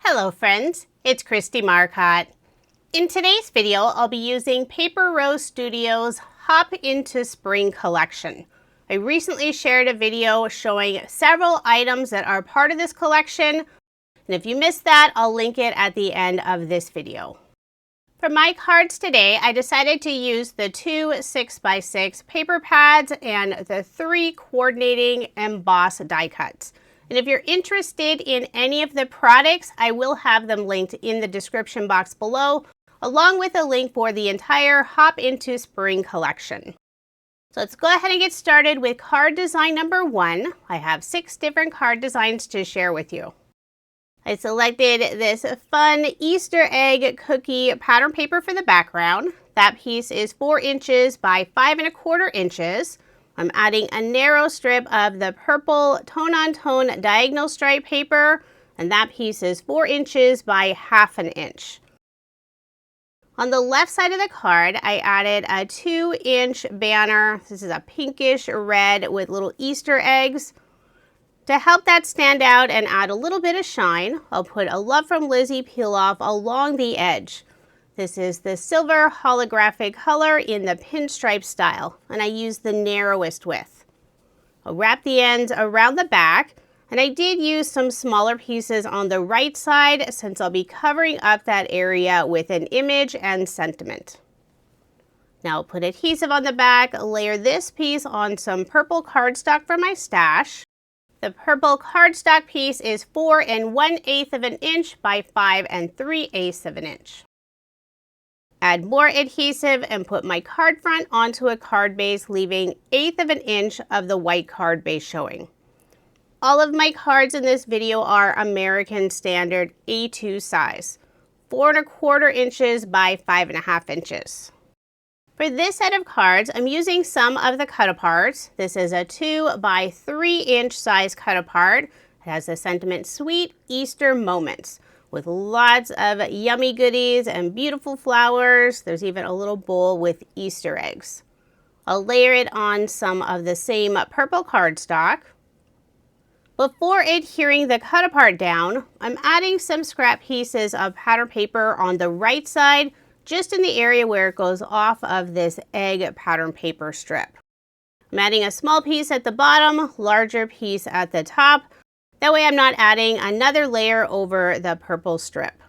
Hello friends, it's Kristie Marcotte. In today's video, I'll be using Paper Rose Studio's Hop into Spring collection. I recently shared a video showing several items that are part of this collection, and if you missed that, I'll link it at the end of this video. For my cards today, I decided to use the two 6x6 paper pads and the 3 coordinating embossed die cuts. And if you're interested in any of the products, I will have them linked in the description box below, along with a link for the entire Hop into Spring collection. So let's go ahead and get started with card design number 1. I have 6 different card designs to share with you. I selected this fun Easter egg cookie pattern paper for the background. That piece is 4 inches by 5¼ inches. I'm adding a narrow strip of the purple tone-on-tone diagonal stripe paper, and that piece is 4 inches by ½ inch. On the left side of the card, I added a 2-inch banner. This is a pinkish red with little Easter eggs. To help that stand out and add a little bit of shine, I'll put a Love from Lizi peel off along the edge. This is the silver holographic color in the pinstripe style, and I used the narrowest width. I'll wrap the ends around the back, and I did use some smaller pieces on the right side since I'll be covering up that area with an image and sentiment. Now I'll put adhesive on the back, layer this piece on some purple cardstock from my stash. The purple cardstock piece is 4 1/8 inch by 5 3/8 inch. Add more adhesive and put my card front onto a card base, leaving 1/8 inch of the white card base showing. All of my cards in this video are American Standard A2 size, 4 1/4 inches by 5½ inches. For this set of cards, I'm using some of the cut-aparts. This is a 2 by 3 inch size cut-apart. It has the sentiment Sweet Easter Moments, with lots of yummy goodies and beautiful flowers. There's even a little bowl with Easter eggs. I'll layer it on some of the same purple cardstock. Before adhering the cut apart down, I'm adding some scrap pieces of pattern paper on the right side, just in the area where it goes off of this egg pattern paper strip. I'm adding a small piece at the bottom, larger piece at the top. That way I'm not adding another layer over the purple strip.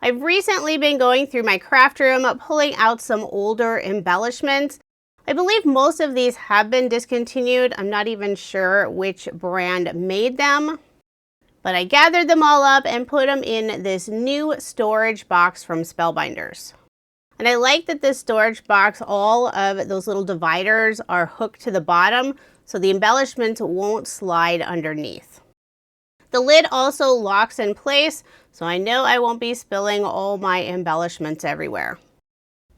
I've recently been going through my craft room, pulling out some older embellishments. I believe most of these have been discontinued. I'm not even sure which brand made them, but I gathered them all up and put them in this new storage box from Spellbinders. And I like that this storage box, all of those little dividers are hooked to the bottom, so the embellishments won't slide underneath. The lid also locks in place, so I know I won't be spilling all my embellishments everywhere.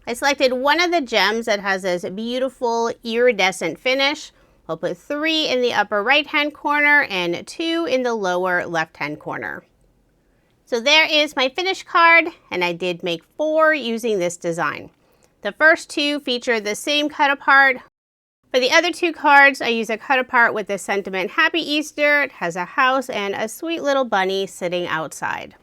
I selected one of the gems that has this beautiful iridescent finish. I'll put 3 in the upper right-hand corner and 2 in the lower left-hand corner. So there is my finished card, and I did make 4 using this design. The first 2 feature the same cut apart. For the other 2 cards, I use a cut apart with the sentiment Happy Easter. It has a house and a sweet little bunny sitting outside.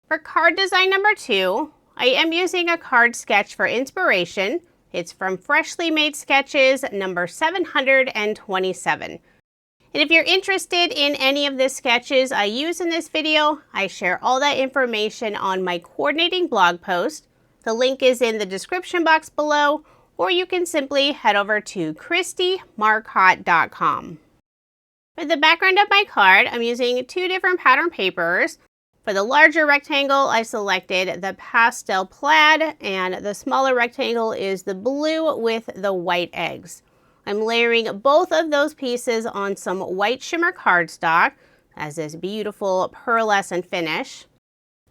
For card design number 2, I am using a card sketch for inspiration. It's from Freshly Made Sketches number 727. And if you're interested in any of the sketches I use in this video, I share all that information on my coordinating blog post. The link is in the description box below, or you can simply head over to KristieMarcotte.com. For the background of my card, I'm using 2 different pattern papers. For the larger rectangle, I selected the pastel plaid, and the smaller rectangle is the blue with the white eggs. I'm layering both of those pieces on some white shimmer cardstock as this beautiful pearlescent finish.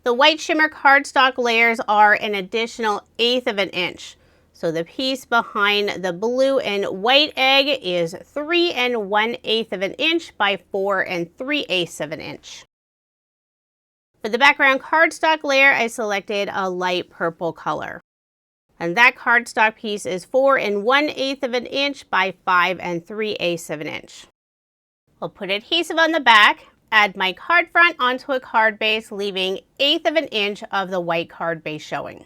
The white shimmer cardstock layers are an additional 1/8 inch. So the piece behind the blue and white egg is 3 1/8 inch by 4 3/8 inch. For the background cardstock layer, I selected a light purple color. And that cardstock piece is 4 1/8 inch by 5 3/8 inch. I'll put adhesive on the back, add my card front onto a card base, leaving 1/8 of an inch of the white card base showing.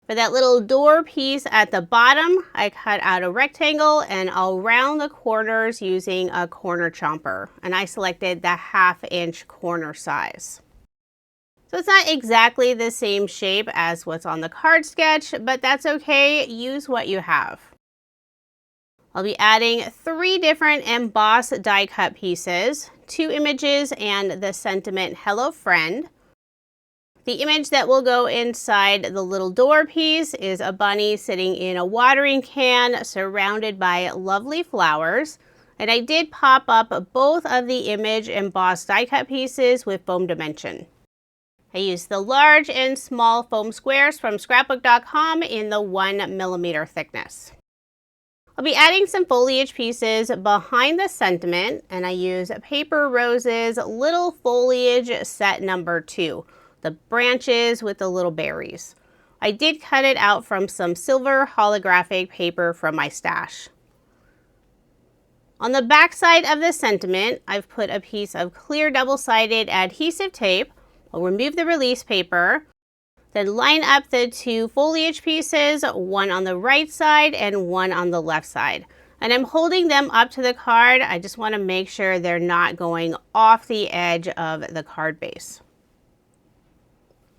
For that little door piece at the bottom, I cut out a rectangle and I'll round the corners using a corner chomper. And I selected the 1/2 inch corner size. So it's not exactly the same shape as what's on the card sketch, but that's okay. Use what you have. I'll be adding 3 different embossed die cut pieces, 2 images and the sentiment "Hello Friend." The image that will go inside the little door piece is a bunny sitting in a watering can surrounded by lovely flowers. And I did pop up both of the image embossed die cut pieces with foam dimension. I used the large and small foam squares from scrapbook.com in the 1mm thickness. I'll be adding some foliage pieces behind the sentiment, and I use Paper Rose's Little Foliage set number 2. The branches with the little berries. I did cut it out from some silver holographic paper from my stash. On the back side of the sentiment, I've put a piece of clear double-sided adhesive tape. I'll remove the release paper, then line up the 2 foliage pieces, one on the right side and one on the left side. And I'm holding them up to the card. I just want to make sure they're not going off the edge of the card base.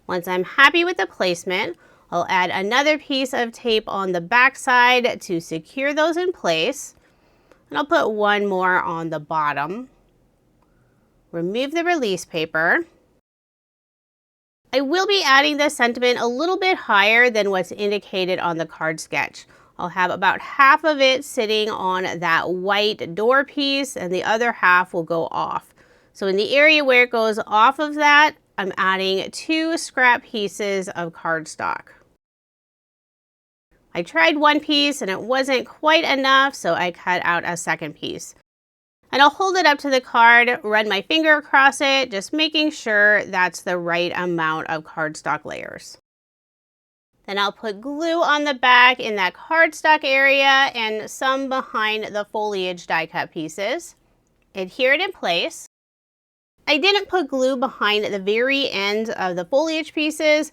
Once I'm happy with the placement, I'll add another piece of tape on the back side to secure those in place. And I'll put one more on the bottom. Remove the release paper. I will be adding the sentiment a little bit higher than what's indicated on the card sketch. I'll have about half of it sitting on that white door piece and the other half will go off. So in the area where it goes off of that, I'm adding 2 scrap pieces of cardstock. I tried one piece and it wasn't quite enough, so I cut out a second piece. And I'll hold it up to the card, run my finger across it, just making sure that's the right amount of cardstock layers. Then I'll put glue on the back in that cardstock area and some behind the foliage die cut pieces. Adhere it in place. I didn't put glue behind the very end of the foliage pieces.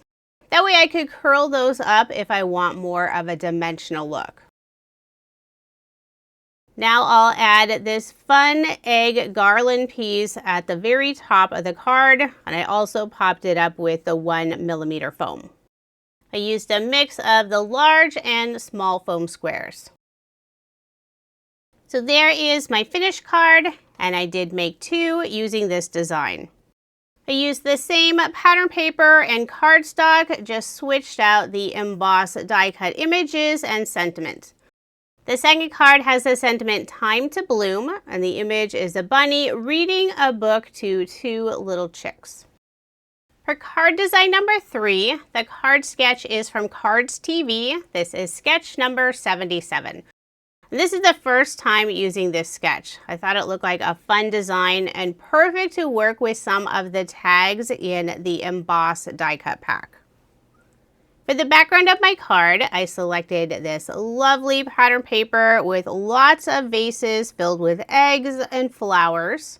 That way I could curl those up if I want more of a dimensional look. Now I'll add this fun egg garland piece at the very top of the card, and I also popped it up with the 1mm foam. I used a mix of the large and small foam squares. So there is my finished card, and I did make 2 using this design. I used the same pattern paper and cardstock, just switched out the embossed die cut images and sentiment. The second card has the sentiment "Time to Bloom," and the image is a bunny reading a book to 2 little chicks. For card design number 3, the card sketch is from Cards TV. This is sketch number 77. This is the first time using this sketch. I thought it looked like a fun design and perfect to work with some of the tags in the embossed die cut pack. For the background of my card, I selected this lovely pattern paper with lots of vases filled with eggs and flowers.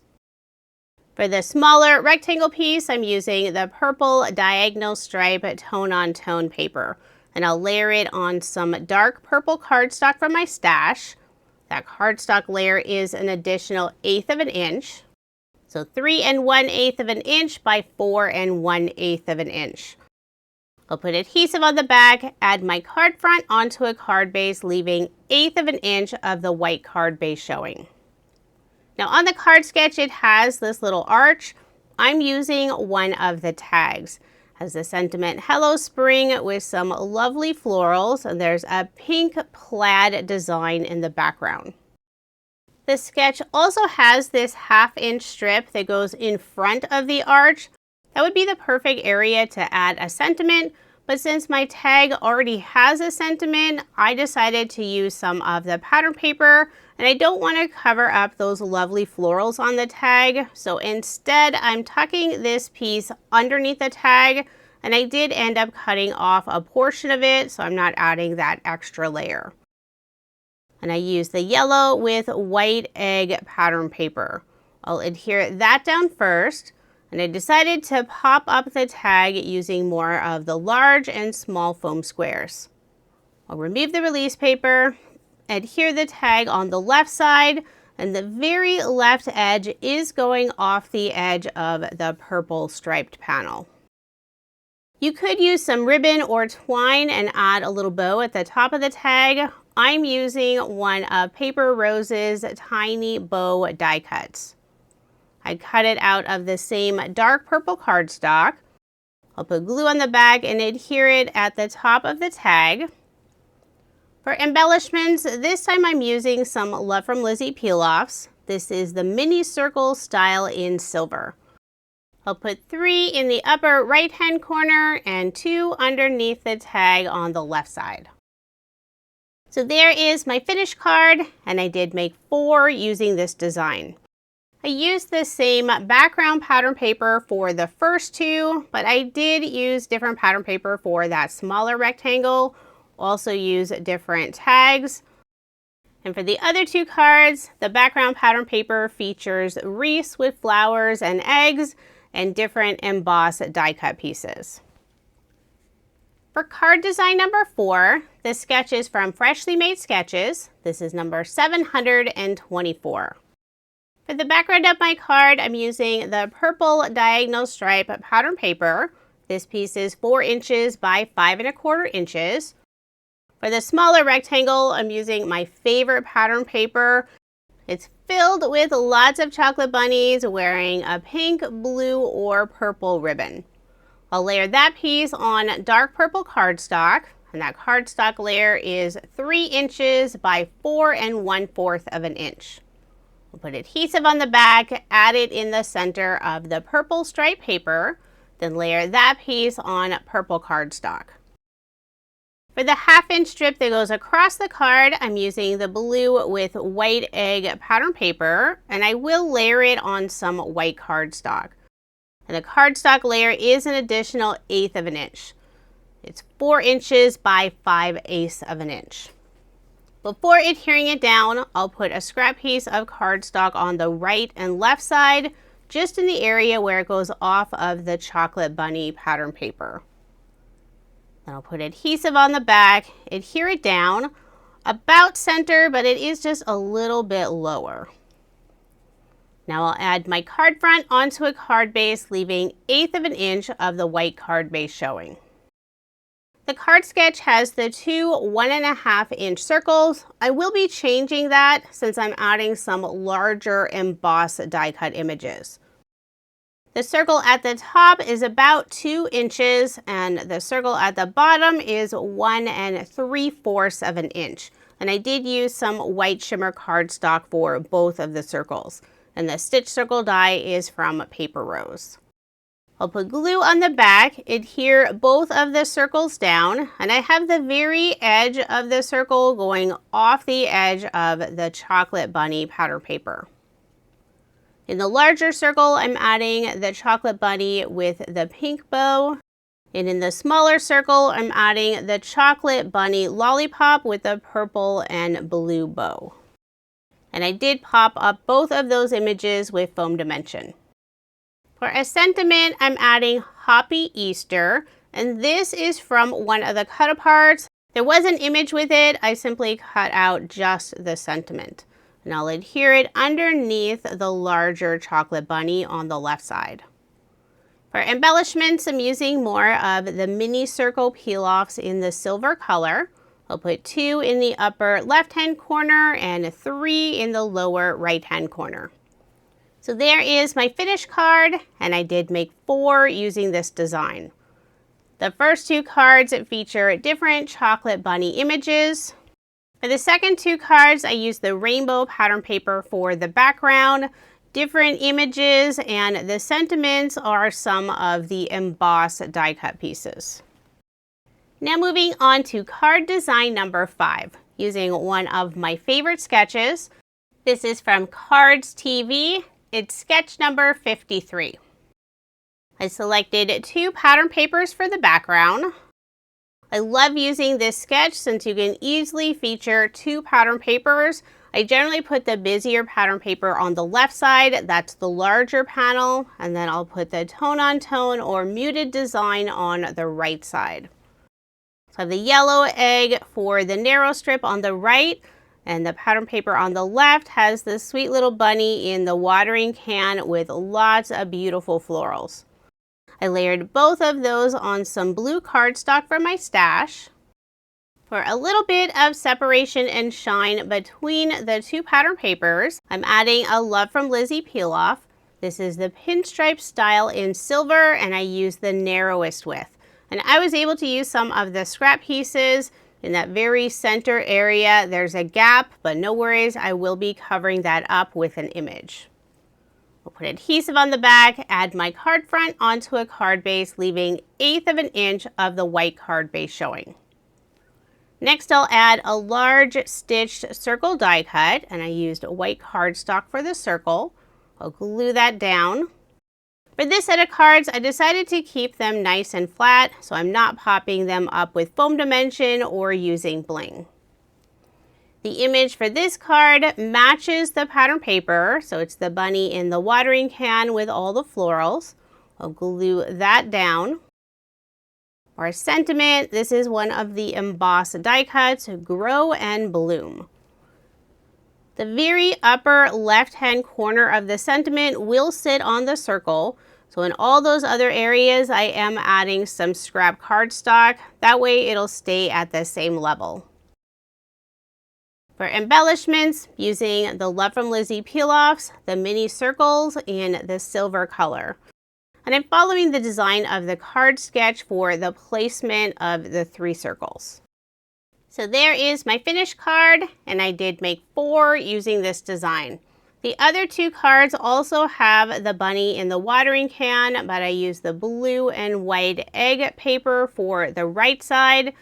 For the smaller rectangle piece, I'm using the purple diagonal stripe tone-on-tone paper. And I'll layer it on some dark purple cardstock from my stash. That cardstock layer is an additional 1/8 of an inch. So 3 1/8 of an inch by 4 1/8 of an inch. I'll put adhesive on the back, add my card front onto a card base, leaving 1/8 of an inch of the white card base showing. Now on the card sketch, it has this little arch. I'm using one of the tags. Has the sentiment "Hello Spring" with some lovely florals, and there's a pink plaid design in the background. The sketch also has this 1/2 inch strip that goes in front of the arch. That would be the perfect area to add a sentiment, but since my tag already has a sentiment, I decided to use some of the pattern paper, and I don't want to cover up those lovely florals on the tag, so instead I'm tucking this piece underneath the tag, and I did end up cutting off a portion of it, so I'm not adding that extra layer. And I used the yellow with white egg pattern paper. I'll adhere that down first, and I decided to pop up the tag using more of the large and small foam squares. I'll remove the release paper, adhere the tag on the left side, and the very left edge is going off the edge of the purple striped panel. You could use some ribbon or twine and add a little bow at the top of the tag. I'm using one of Paper Rose's tiny bow die cuts. I cut it out of the same dark purple cardstock. I'll put glue on the back and adhere it at the top of the tag. For embellishments, this time I'm using some Love from Lizi peel-offs. This is the mini circle style in silver. I'll put 3 in the upper right-hand corner and 2 underneath the tag on the left side. So there is my finished card, and I did make 4 using this design. I used the same background pattern paper for the first 2, but I did use different pattern paper for that smaller rectangle. Also use different tags. And for the other 2 cards, the background pattern paper features wreaths with flowers and eggs and different embossed die cut pieces. For card design number 4, the sketch is from Freshly Made Sketches. This is number 724. For the background of my card, I'm using the purple diagonal stripe pattern paper. This piece is 4 inches by 5 1/4 inches. For the smaller rectangle, I'm using my favorite pattern paper. It's filled with lots of chocolate bunnies wearing a pink, blue, or purple ribbon. I'll layer that piece on dark purple cardstock, and that cardstock layer is 3 inches by 4 1/4 inch. We'll put adhesive on the back, add it in the center of the purple stripe paper, then layer that piece on purple cardstock. For the 1/2 inch strip that goes across the card, I'm using the blue with white egg pattern paper, and I will layer it on some white cardstock. And the cardstock layer is an additional 1/8 inch. It's 4 inches by 5/8 inch. Before adhering it down, I'll put a scrap piece of cardstock on the right and left side, just in the area where it goes off of the chocolate bunny pattern paper. Then I'll put adhesive on the back, adhere it down, about center, but it is just a little bit lower. Now I'll add my card front onto a card base, leaving 1/8 inch of the white card base showing. The card sketch has the 2 1.5 inch circles. I will be changing that since I'm adding some larger embossed die cut images. The circle at the top is about 2 inches, and the circle at the bottom is 1 3/4 inch. And I did use some white shimmer cardstock for both of the circles. And the stitch circle die is from Paper Rose. I'll put glue on the back, adhere both of the circles down, and I have the very edge of the circle going off the edge of the chocolate bunny pattern paper. In the larger circle, I'm adding the chocolate bunny with the pink bow. And in the smaller circle, I'm adding the chocolate bunny lollipop with the purple and blue bow. And I did pop up both of those images with foam dimension. For a sentiment, I'm adding Happy Easter, and this is from one of the cut-aparts. There was an image with it. I simply cut out just the sentiment. And I'll adhere it underneath the larger chocolate bunny on the left side. For embellishments, I'm using more of the mini circle peel-offs in the silver color. I'll put 2 in the upper left-hand corner and 3 in the lower right-hand corner. So there is my finished card, and I did make 4 using this design. The first 2 cards feature different chocolate bunny images. For the second 2 cards, I used the rainbow pattern paper for the background, different images, and the sentiments are some of the embossed die cut pieces. Now moving on to card design number 5, using one of my favorite sketches. This is from Cards TV. It's sketch number 53. I selected 2 pattern papers for the background. I love using this sketch since you can easily feature 2 pattern papers. I generally put the busier pattern paper on the left side, that's the larger panel, and then I'll put the tone on tone or muted design on the right side. So I have the yellow egg for the narrow strip on the right, and the pattern paper on the left has the sweet little bunny in the watering can with lots of beautiful florals. I layered both of those on some blue cardstock from my stash. For a little bit of separation and shine between the two pattern papers, I'm adding a Love from Lizi peel off. This is the pinstripe style in silver, and I used the narrowest width. And I was able to use some of the scrap pieces in that very center area. There's a gap, but no worries, I will be covering that up with an image. We'll put adhesive on the back, add my card front onto a card base, leaving 1/8 of an inch of the white card base showing. Next, I'll add a large stitched circle die cut, and I used white cardstock for the circle. I'll glue that down. For this set of cards, I decided to keep them nice and flat, so I'm not popping them up with foam dimension or using bling. The image for this card matches the pattern paper, so it's the bunny in the watering can with all the florals. I'll glue that down. For a sentiment, this is one of the embossed die cuts, Grow and Bloom. The very upper left-hand corner of the sentiment will sit on the circle. So in all those other areas, I am adding some scrap cardstock. That way it'll stay at the same level. For embellishments, using the Love from Lizi peel-offs, the mini circles in the silver color. And I'm following the design of the card sketch for the placement of the 3 circles. So there is my finished card, and I did make 4 using this design. The other 2 cards also have the bunny in the watering can, but I used the blue and white egg paper for the right side.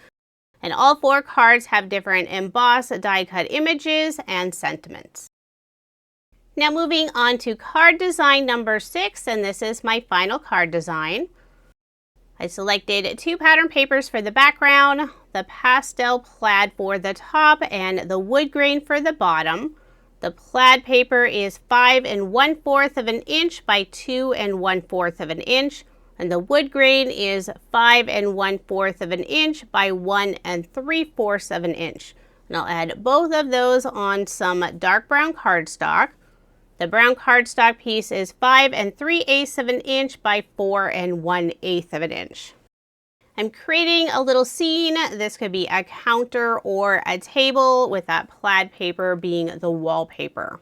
And all 4 cards have different embossed die cut images and sentiments. Now moving on to card design number 6, and this is my final card design. I selected 2 pattern papers for the background, the pastel plaid for the top, and the wood grain for the bottom. The plaid paper is 5 1/4 of an inch by 2 1/4 of an inch, and the wood grain is 5 1/4 of an inch by 1 3/4 of an inch. And I'll add both of those on some dark brown cardstock. The brown cardstock piece is 5 3/8 of an inch by 4 1/8 of an inch. I'm creating a little scene. This could be a counter or a table, with that plaid paper being the wallpaper.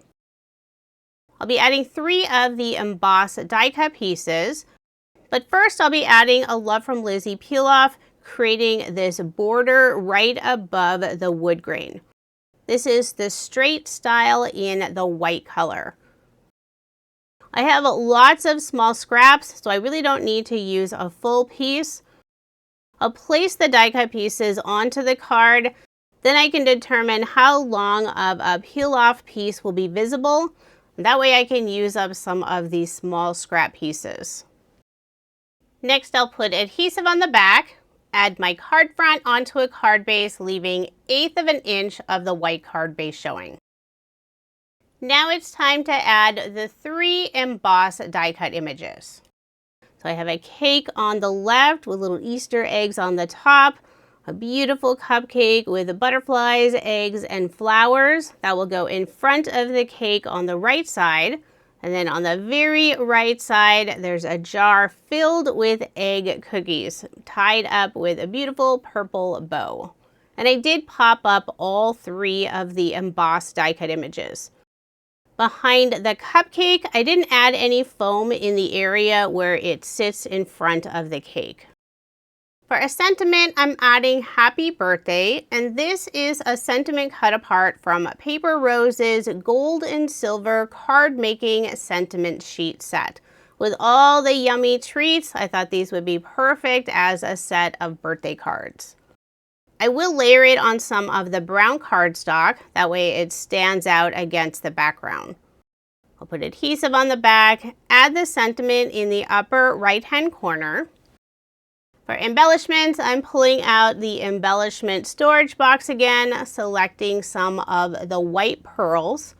I'll be adding 3 of the embossed die cut pieces, but first I'll be adding a Love from Lizi peel off, creating this border right above the wood grain. This is the straight style in the white color. I have lots of small scraps, so I really don't need to use a full piece. I'll place the die cut pieces onto the card, then I can determine how long of a peel off piece will be visible. That way I can use up some of these small scrap pieces. Next, I'll put adhesive on the back, add my card front onto a card base, leaving 1/8 of an inch of the white card base showing. Now it's time to add the 3 embossed die cut images. So I have a cake on the left with little Easter eggs on the top, a beautiful cupcake with butterflies, eggs, and flowers that will go in front of the cake on the right side. And then on the very right side, there's a jar filled with egg cookies tied up with a beautiful purple bow. And I did pop up all 3 of the embossed die cut images. Behind the cupcake, I didn't add any foam in the area where it sits in front of the cake. For a sentiment, I'm adding Happy Birthday, and this is a sentiment cut apart from Paper Rose's gold and silver card making sentiment sheet set. With all the yummy treats, I thought these would be perfect as a set of birthday cards. I will layer it on some of the brown cardstock, that way it stands out against the background. I'll put adhesive on the back, add the sentiment in the upper right-hand corner. For embellishments, I'm pulling out the embellishment storage box again, selecting some of the white pearls.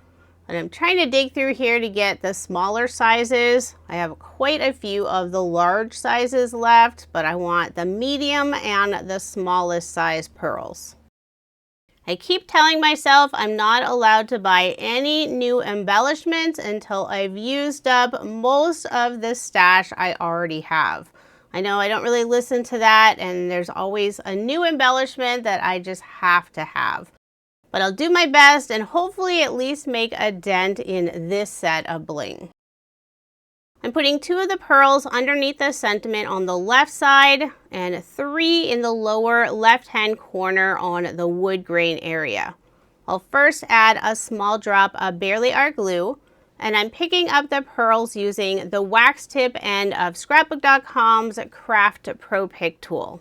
And I'm trying to dig through here to get the smaller sizes. I have quite a few of the large sizes left, but I want the medium and the smallest size pearls. I keep telling myself I'm not allowed to buy any new embellishments until I've used up most of the stash I already have. I know I don't really listen to that, and there's always a new embellishment that I just have to have. But I'll do my best and hopefully at least make a dent in this set of bling. I'm putting 2 of the pearls underneath the sentiment on the left side and 3 in the lower left-hand corner on the wood grain area. I'll first add a small drop of Barely Art glue, and I'm picking up the pearls using the wax tip end of Scrapbook.com's Craft Pro Pick tool.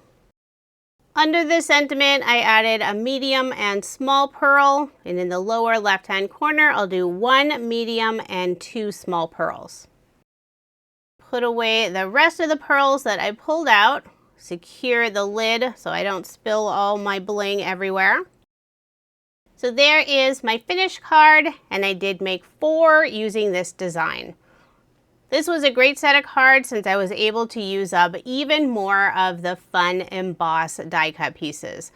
Under the sentiment, I added a medium and small pearl, and in the lower left-hand corner, I'll do 1 medium and 2 small pearls. Put away the rest of the pearls that I pulled out, secure the lid so I don't spill all my bling everywhere. So there is my finished card, and I did make 4 using this design. This was a great set of cards since I was able to use up even more of the fun embossed die cut pieces.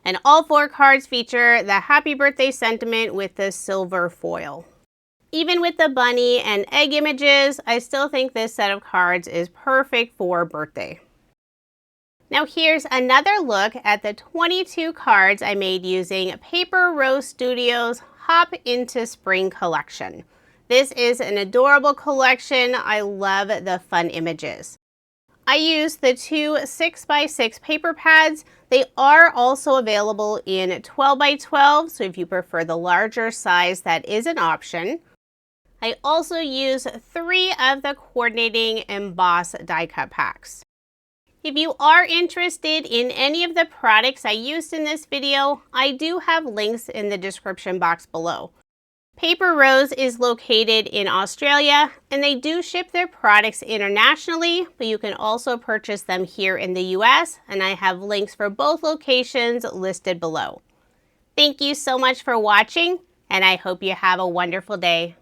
And all 4 cards feature the happy birthday sentiment with the silver foil. Even with the bunny and egg images, I still think this set of cards is perfect for birthday. Now here's another look at the 22 cards I made using Paper Rose Studios' Hop into Spring collection. This is an adorable collection. I love the fun images. I used the 2 6x6 paper pads. They are also available in 12x12, so if you prefer the larger size, that is an option. I also used 3 of the coordinating embossed die cut packs. If you are interested in any of the products I used in this video, I do have links in the description box below. Paper Rose is located in Australia, and they do ship their products internationally, but you can also purchase them here in the US, and I have links for both locations listed below. Thank you so much for watching, and I hope you have a wonderful day.